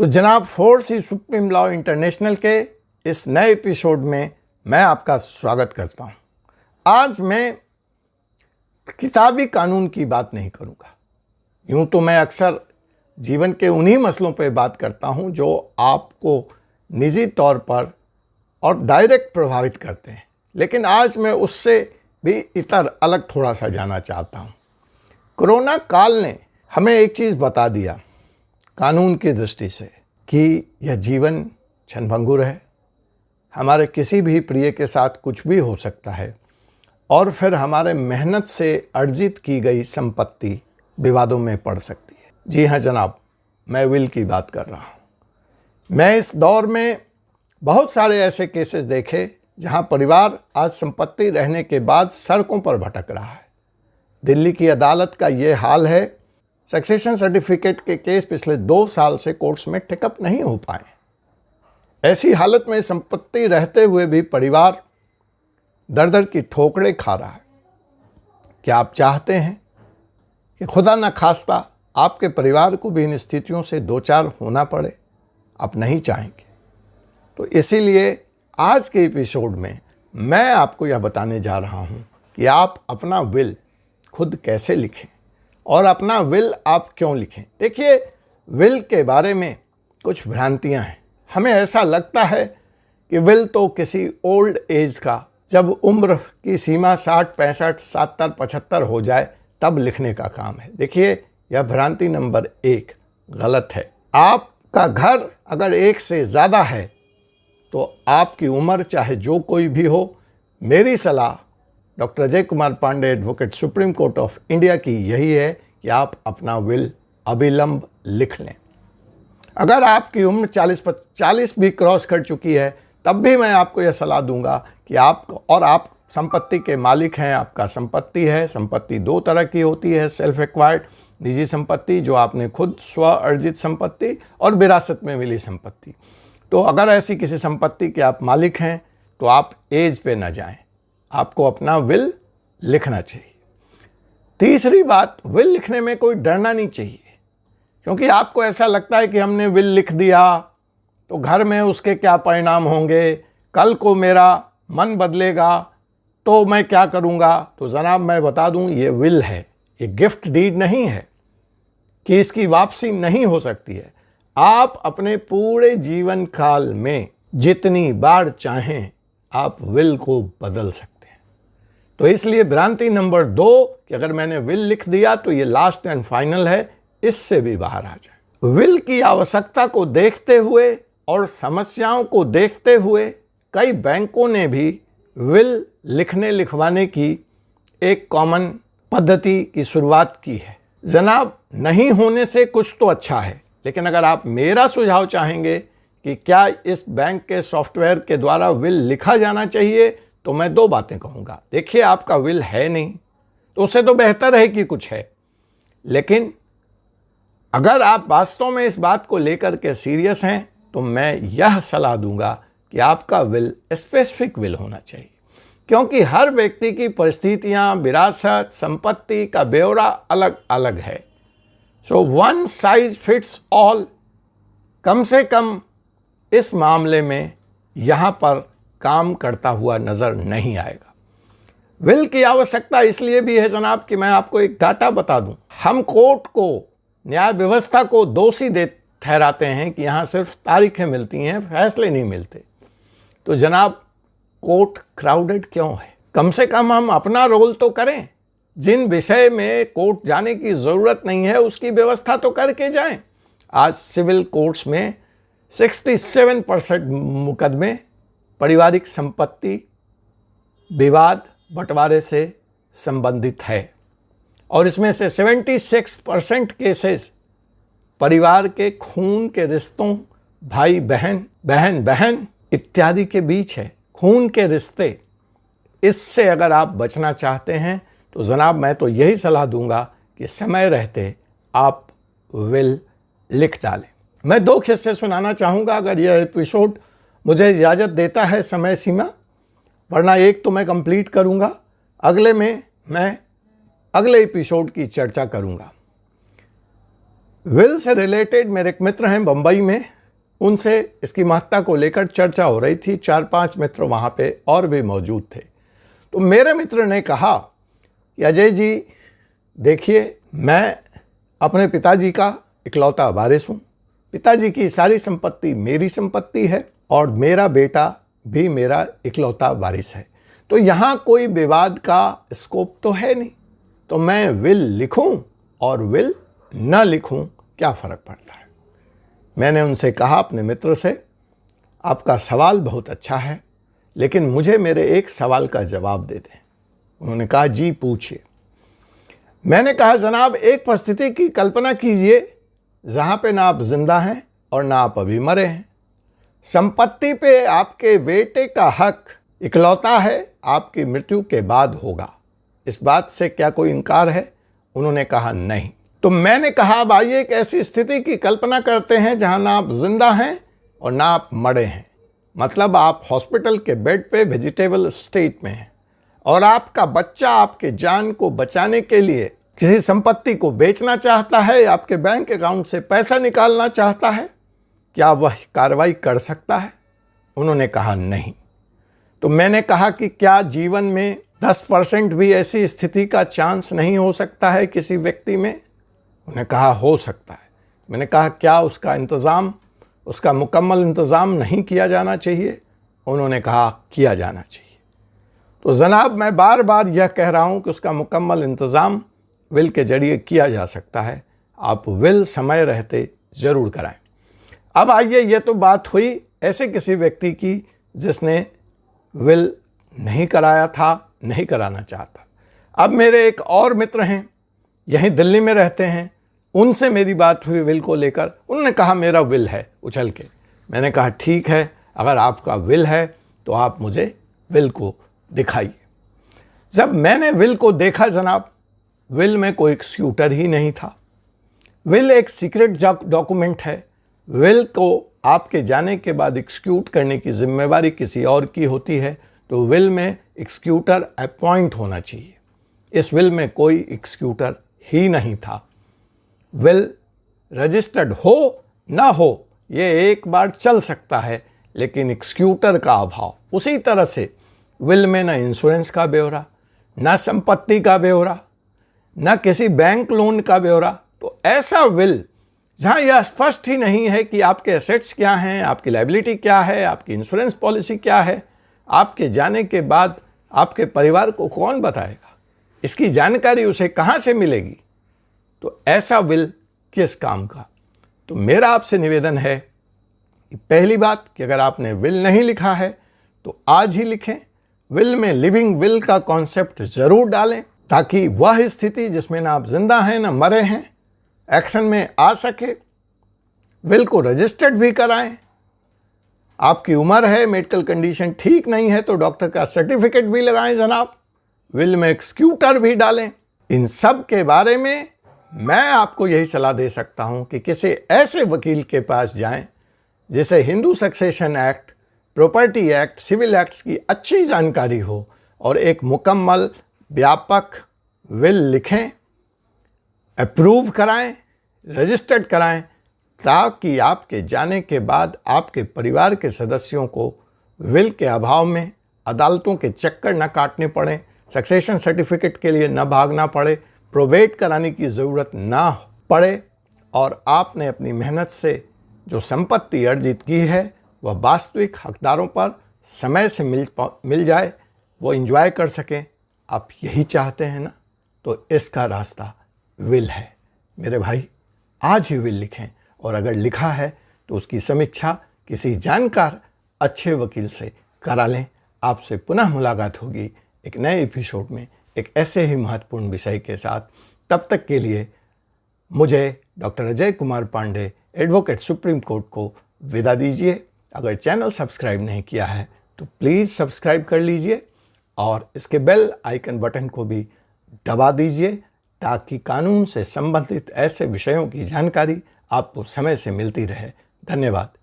तो जनाब 4C supreme law international के इस नए एपिसोड में मैं आपका स्वागत करता हूं। आज मैं किताबी कानून की बात नहीं करूंगा। यूं तो मैं अक्सर जीवन के उन्हीं मसलों पर बात करता हूं जो आपको निजी तौर पर और डायरेक्ट प्रभावित करते हैं, लेकिन आज मैं उससे भी इतर अलग थोड़ा सा जाना चाहता हूं। कोरोना काल ने हमें एक चीज़ बता दिया कानून की दृष्टि से कि यह जीवन क्षणभंगुर है, हमारे किसी भी प्रिय के साथ कुछ भी हो सकता है और फिर हमारे मेहनत से अर्जित की गई संपत्ति विवादों में पड़ सकती है। जी हाँ जनाब, मैं विल की बात कर रहा हूँ। मैं इस दौर में बहुत सारे ऐसे केसेस देखे जहाँ परिवार आज संपत्ति रहने के बाद सड़कों पर भटक रहा है। दिल्ली की अदालत का ये हाल है। सक्सेशन सर्टिफिकेट के केस पिछले 2 साल से कोर्ट्स में टेकअप नहीं हो पाए। ऐसी हालत में संपत्ति रहते हुए भी परिवार दर दर की ठोकरें खा रहा है। क्या आप चाहते हैं कि खुदा न खास्ता आपके परिवार को भी इन स्थितियों से दो चार होना पड़े? आप नहीं चाहेंगे। तो इसीलिए आज के एपिसोड में मैं आपको यह बताने जा रहा हूं कि आप अपना विल खुद कैसे लिखें और अपना विल आप क्यों लिखें। देखिए, विल के बारे में कुछ भ्रांतियां हैं। हमें ऐसा लगता है कि विल तो किसी ओल्ड एज का, जब उम्र की सीमा 60, 65, 70, 75 हो जाए तब लिखने का काम है। देखिए, यह भ्रांति नंबर 1 गलत है। आपका घर अगर 1 से ज़्यादा है तो आपकी उम्र चाहे जो कोई भी हो, मेरी सलाह doctor Ajay Kumar Pandey, advocate Supreme Court of India की यही है कि आप अपना विल अविलंब लिख लें। अगर आपकी उम्र 40 भी क्रॉस कर चुकी है तब भी मैं आपको यह सलाह दूंगा कि आप संपत्ति के मालिक हैं, आपका संपत्ति है। संपत्ति 2 तरह की होती है, सेल्फ एक्वायर्ड निजी संपत्ति जो आपने खुद स्व अर्जित संपत्ति, और विरासत में मिली संपत्ति। तो अगर ऐसी किसी संपत्ति के आप मालिक हैं तो आप एज पे ना जाएं, आपको अपना विल लिखना चाहिए। तीसरी बात, विल लिखने में कोई डरना नहीं चाहिए, क्योंकि आपको ऐसा लगता है कि हमने विल लिख दिया तो घर में उसके क्या परिणाम होंगे, कल को मेरा मन बदलेगा तो मैं क्या करूंगा। तो जनाब मैं बता दूं, ये विल है, ये गिफ्ट डीड नहीं है कि इसकी वापसी नहीं हो सकती है। आप अपने पूरे जीवन काल में जितनी बार चाहें आप विल को बदल सकते हैं। तो इसलिए भ्रांति नंबर 2 कि अगर मैंने विल लिख दिया तो ये लास्ट एंड फाइनल है, इससे भी बाहर आ जाए। विल की आवश्यकता को देखते हुए और समस्याओं को देखते हुए कई बैंकों ने भी विल लिखवाने की एक कॉमन पद्धति की शुरुआत की है। जनाब, नहीं होने से कुछ तो अच्छा है, लेकिन अगर आप मेरा सुझाव चाहेंगे कि क्या इस बैंक के सॉफ्टवेयर के द्वारा विल लिखा जाना चाहिए, तो मैं 2 बातें कहूँगा। देखिए, आपका विल है नहीं तो उससे तो बेहतर है कि कुछ है, लेकिन अगर आप वास्तव में इस बात को लेकर के सीरियस हैं तो मैं यह सलाह दूंगा कि आपका विल स्पेसिफिक विल होना चाहिए, क्योंकि हर व्यक्ति की परिस्थितियां, विरासत, संपत्ति का ब्यौरा अलग अलग है। So one size fits all come से कम इस मामले में यहाँ पर काम करता हुआ नज़र नहीं आएगा। विल की आवश्यकता इसलिए भी है जनाब कि मैं आपको एक डाटा बता दूं। हम कोर्ट को, न्याय व्यवस्था को दोषी ठहराते हैं कि यहाँ सिर्फ तारीखें मिलती हैं, फैसले नहीं मिलते। तो जनाब, कोर्ट क्राउडेड क्यों है? कम से कम हम अपना रोल तो करें। जिन विषय में कोर्ट जाने की ज़रूरत नहीं है उसकी व्यवस्था तो करके जाएं। आज सिविल कोर्ट्स में 67% मुकदमे पारिवारिक संपत्ति विवाद बंटवारे से संबंधित है, और इसमें से 76% केसेस परिवार के खून के रिश्तों, भाई बहन, बहन बहन इत्यादि के बीच है। खून के रिश्ते, इससे अगर आप बचना चाहते हैं तो जनाब मैं तो यही सलाह दूंगा कि समय रहते आप विल लिख डालें। मैं 2 किस्से सुनाना चाहूँगा अगर यह एपिसोड मुझे इजाज़त देता है समय सीमा, वरना एक तो मैं कंप्लीट करूँगा, अगले में मैं अगले एपिसोड की चर्चा करूँगा। विल से रिलेटेड मेरे एक मित्र हैं बम्बई में, उनसे इसकी महत्ता को लेकर चर्चा हो रही थी। 4-5 मित्र वहाँ पे और भी मौजूद थे। तो मेरे मित्र ने कहा कि अजय जी देखिए, मैं अपने पिताजी का इकलौता वारिस हूँ, पिताजी की सारी संपत्ति मेरी संपत्ति है और मेरा बेटा भी मेरा इकलौता वारिस है, तो यहाँ कोई विवाद का स्कोप तो है नहीं। तो मैं विल लिखूं और विल न लिखूं, क्या फ़र्क पड़ता है। मैंने उनसे कहा, अपने मित्र से, आपका सवाल बहुत अच्छा है, लेकिन मुझे मेरे एक सवाल का जवाब दे दें। उन्होंने कहा जी पूछिए। मैंने कहा जनाब, एक परिस्थिति की कल्पना कीजिए जहाँ पे ना आप जिंदा हैं और ना आप अभी मरे हैं। संपत्ति पे आपके बेटे का हक इकलौता है, आपकी मृत्यु के बाद होगा। इस बात से क्या कोई इनकार है? उन्होंने कहा नहीं। तो मैंने कहा, अब आइए एक ऐसी स्थिति की कल्पना करते हैं जहां ना आप जिंदा हैं और ना आप मरे हैं, मतलब आप हॉस्पिटल के बेड पे वेजिटेबल स्टेट में हैं और आपका बच्चा आपके जान को बचाने के लिए किसी संपत्ति को बेचना चाहता है, आपके बैंक अकाउंट से पैसा निकालना चाहता है, क्या वह कार्रवाई कर सकता है? उन्होंने कहा नहीं। तो मैंने कहा कि क्या जीवन में 10% भी ऐसी स्थिति का चांस नहीं हो सकता है किसी व्यक्ति में? उन्होंने कहा हो सकता है। मैंने कहा क्या उसका मुकम्मल इंतज़ाम नहीं किया जाना चाहिए? उन्होंने कहा किया जाना चाहिए। तो जनाब, मैं बार बार यह कह रहा हूँ कि उसका मुकम्मल इंतज़ाम विल के जरिए किया जा सकता है। आप विल समय रहते ज़रूर कराएं। अब आइए, यह तो बात हुई ऐसे किसी व्यक्ति की जिसने विल नहीं कराया था, नहीं कराना चाहता। अब मेरे एक और मित्र हैं, यहीं दिल्ली में रहते हैं, उनसे मेरी बात हुई विल को लेकर। उन्होंने कहा मेरा विल है, उछल के। मैंने कहा ठीक है, अगर आपका विल है तो आप मुझे विल को दिखाइए। जब मैंने विल को देखा जनाब, विल में कोई एक्सक्यूटर ही नहीं था। विल एक सीक्रेट डॉक्यूमेंट है। विल को आपके जाने के बाद एक्सक्यूट करने की जिम्मेवारी किसी और की होती है, तो विल में एक्सक्यूटर अपॉइंट होना चाहिए। इस विल में कोई एक्सक्यूटर ही नहीं था। विल रजिस्टर्ड हो ना हो ये एक बार चल सकता है, लेकिन एक्सक्यूटर का अभाव। उसी तरह से विल में ना इंश्योरेंस का ब्यौरा, ना संपत्ति का ब्यौरा, ना किसी बैंक लोन का ब्यौरा। तो ऐसा विल जहाँ यह स्पष्ट ही नहीं है कि आपके एसेट्स क्या हैं, आपकी लायबिलिटी क्या है, आपकी इंश्योरेंस पॉलिसी क्या है, आपके जाने के बाद आपके परिवार को कौन बताएगा, इसकी जानकारी उसे कहाँ से मिलेगी, तो ऐसा विल किस काम का। तो मेरा आपसे निवेदन है कि पहली बात कि अगर आपने विल नहीं लिखा है तो आज ही लिखें। विल में लिविंग विल का कॉन्सेप्ट ज़रूर डालें, ताकि वह स्थिति जिसमें ना आप जिंदा हैं ना मरे हैं एक्शन में आ सके। विल को रजिस्टर्ड भी कराएं। आपकी उम्र है, मेडिकल कंडीशन ठीक नहीं है तो डॉक्टर का सर्टिफिकेट भी लगाएं जनाब। विल में एक्सक्यूटर भी डालें। इन सब के बारे में मैं आपको यही सलाह दे सकता हूं कि किसी ऐसे वकील के पास जाएं जिसे Hindu Succession Act, property act, civil acts की अच्छी जानकारी हो और एक मुकम्मल व्यापक विल लिखें, अप्रूव कराएं, रजिस्टर्ड कराएं, ताकि आपके जाने के बाद आपके परिवार के सदस्यों को विल के अभाव में अदालतों के चक्कर न काटने पड़े, सक्सेशन सर्टिफिकेट के लिए न भागना पड़े, प्रोवेट कराने की ज़रूरत ना पड़े और आपने अपनी मेहनत से जो संपत्ति अर्जित की है वह वास्तविक हकदारों पर समय से मिल जाए, वो एंजॉय कर सकें। आप यही चाहते हैं ना? तो इसका रास्ता विल है। मेरे भाई, आज ही विल लिखें और अगर लिखा है तो उसकी समीक्षा किसी जानकार अच्छे वकील से करा लें। आपसे पुनः मुलाकात होगी एक नए एपिसोड में एक ऐसे ही महत्वपूर्ण विषय के साथ। तब तक के लिए मुझे doctor Ajay Kumar Pandey, advocate, Supreme Court को विदा दीजिए। अगर चैनल सब्सक्राइब नहीं किया है तो प्लीज़ सब्सक्राइब कर लीजिए और इसके बेल आइकन बटन को भी दबा दीजिए, ताकि कानून से संबंधित ऐसे विषयों की जानकारी आपको समय से मिलती रहे। धन्यवाद।